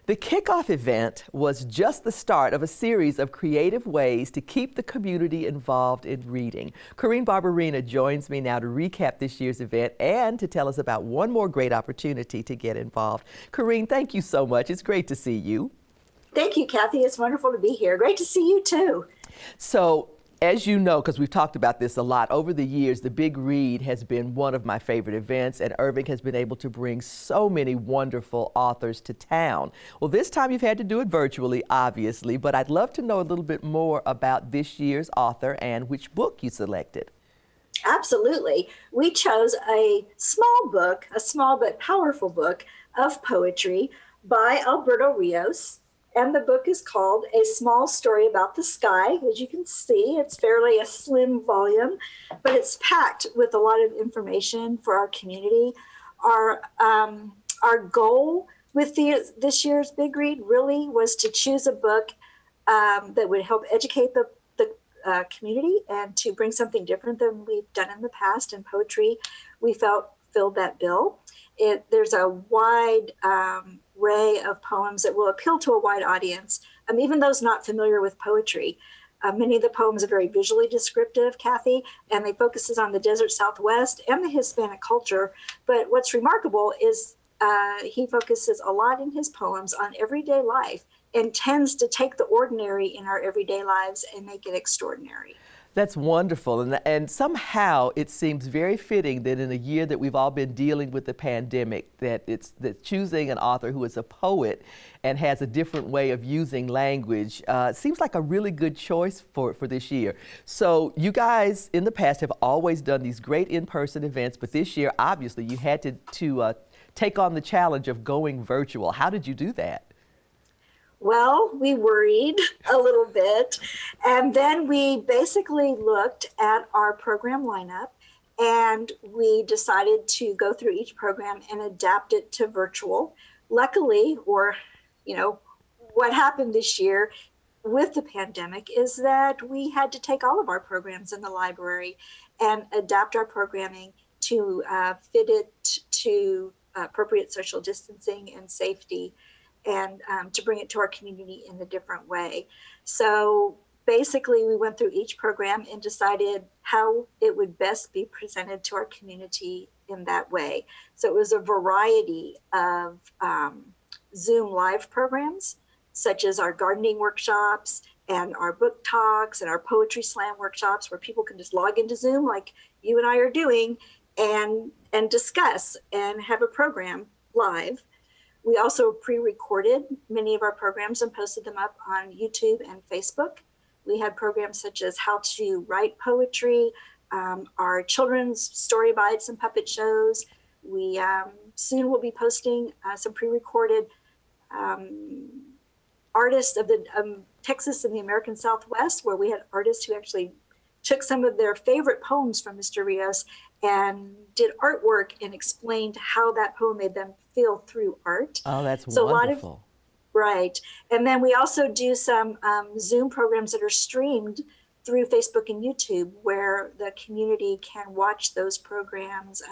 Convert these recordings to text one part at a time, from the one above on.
The kickoff event was just the start of a series of creative ways to keep the community involved in reading. Corrine Barberina joins me now to recap this year's event and to tell us about one more great opportunity to get involved. Corrine, thank you so much. It's great to see you. Thank you, Kathy. It's wonderful to be here. Great to see you too. So, as you know, because we've talked about this a lot over the years, the Big Read has been one of my favorite events, and Irving has been able to bring so many wonderful authors to town. Well, this time you've had to do it virtually, obviously, but I'd love to know a little bit more about this year's author and which book you selected. Absolutely. We chose a small but powerful book of poetry by Alberto Rios. And the book is called A Small Story About the Sky. As you can see, it's fairly a slim volume, but it's packed with a lot of information for our community. Our goal with this year's Big Read really was to choose a book that would help educate the community and to bring something different than we've done in the past in poetry. We felt filled that bill. There's a wide array of poems that will appeal to a wide audience, even those not familiar with poetry. Many of the poems are very visually descriptive, Kathy, and they focuses on the desert Southwest and the Hispanic culture. But what's remarkable is he focuses a lot in his poems on everyday life and tends to take the ordinary in our everyday lives and make it extraordinary. That's wonderful, and somehow it seems very fitting that in a year that we've all been dealing with the pandemic, that choosing an author who is a poet and has a different way of using language seems like a really good choice for this year. So you guys in the past have always done these great in-person events, but this year obviously you had to take on the challenge of going virtual. How did you do that? Well, we worried a little bit, and then we basically looked at our program lineup, and we decided to go through each program and adapt it to virtual. Luckily, what happened this year with the pandemic is that we had to take all of our programs in the library and adapt our programming to fit it to appropriate social distancing and safety, and to bring it to our community in a different way. So basically, we went through each program and decided how it would best be presented to our community in that way. So it was a variety of Zoom live programs, such as our gardening workshops and our book talks and our poetry slam workshops, where people can just log into Zoom like you and I are doing and discuss and have a program live. We also pre-recorded many of our programs and posted them up on YouTube and Facebook. We had programs such as how to write poetry, our children's story bites and puppet shows. We soon will be posting some pre-recorded artists of the Texas and the American Southwest, where we had artists who actually took some of their favorite poems from Mr. Rios and did artwork and explained how that poem made them feel through art. Oh, that's wonderful. Right. And then we also do some Zoom programs that are streamed through Facebook and YouTube, where the community can watch those programs,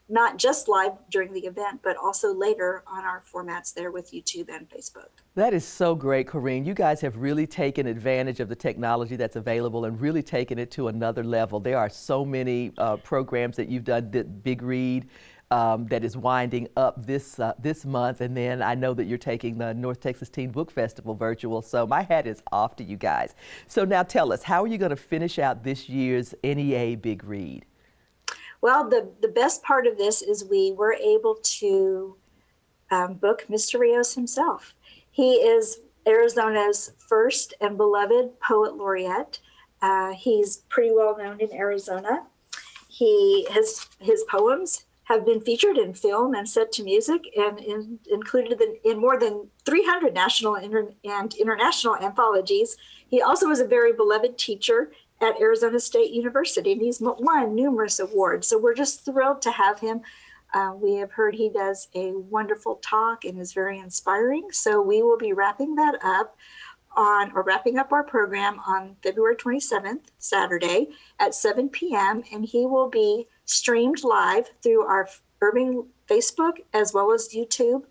not just live during the event, but also later on our formats there with YouTube and Facebook. That is so great, Corrine. You guys have really taken advantage of the technology that's available and really taken it to another level. There are so many programs that you've done, the Big Read, that is winding up this month, and then I know that you're taking the North Texas Teen Book Festival virtual, so my hat is off to you guys. So now tell us, how are you going to finish out this year's NEA Big Read? Well, the best part of this is we were able to book Mr. Rios himself. He is Arizona's first and beloved poet laureate. He's pretty well known in Arizona. His poems have been featured in film and set to music and included in more than 300 national and international anthologies. He also was a very beloved teacher at Arizona State University, and he's won numerous awards. So we're just thrilled to have him. We have heard he does a wonderful talk and is very inspiring. So we will be wrapping up our program on February 27th, Saturday at 7 p.m. And he will be streamed live through our Irving Facebook as well as YouTube.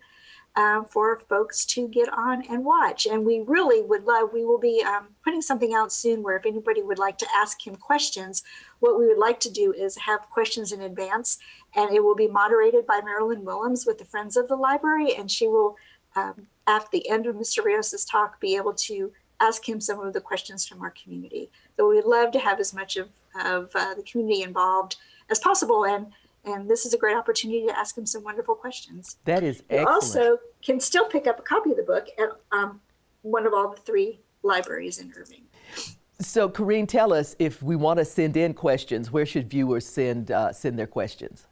for folks to get on and watch. And we really would love, we will be putting something out soon where if anybody would like to ask him questions, what we would like to do is have questions in advance, and it will be moderated by Marilyn Willems with the Friends of the Library, and she will, at the end of Mr. Rios's talk, be able to ask him some of the questions from our community. So we'd love to have as much of the community involved as possible, and this is a great opportunity to ask him some wonderful questions. That is excellent. You also can still pick up a copy of the book at one of all the 3 libraries in Irving. So, Corrine, tell us, if we want to send in questions, where should viewers send their questions?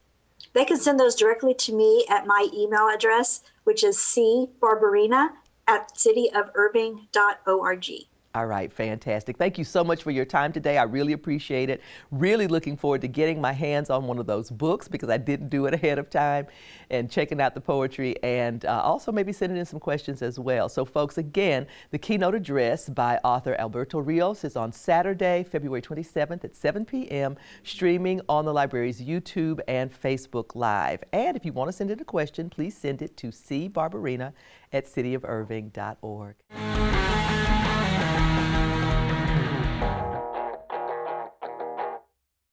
They can send those directly to me at my email address, which is cbarbarina@cityofirving.org. All right, fantastic. Thank you so much for your time today. I really appreciate it. Really looking forward to getting my hands on one of those books because I didn't do it ahead of time, and checking out the poetry, and also maybe sending in some questions as well. So folks, again, the keynote address by author Alberto Rios is on Saturday, February 27th at 7 p.m., streaming on the library's YouTube and Facebook Live. And if you want to send in a question, please send it to cbarbarina@cityofirving.org.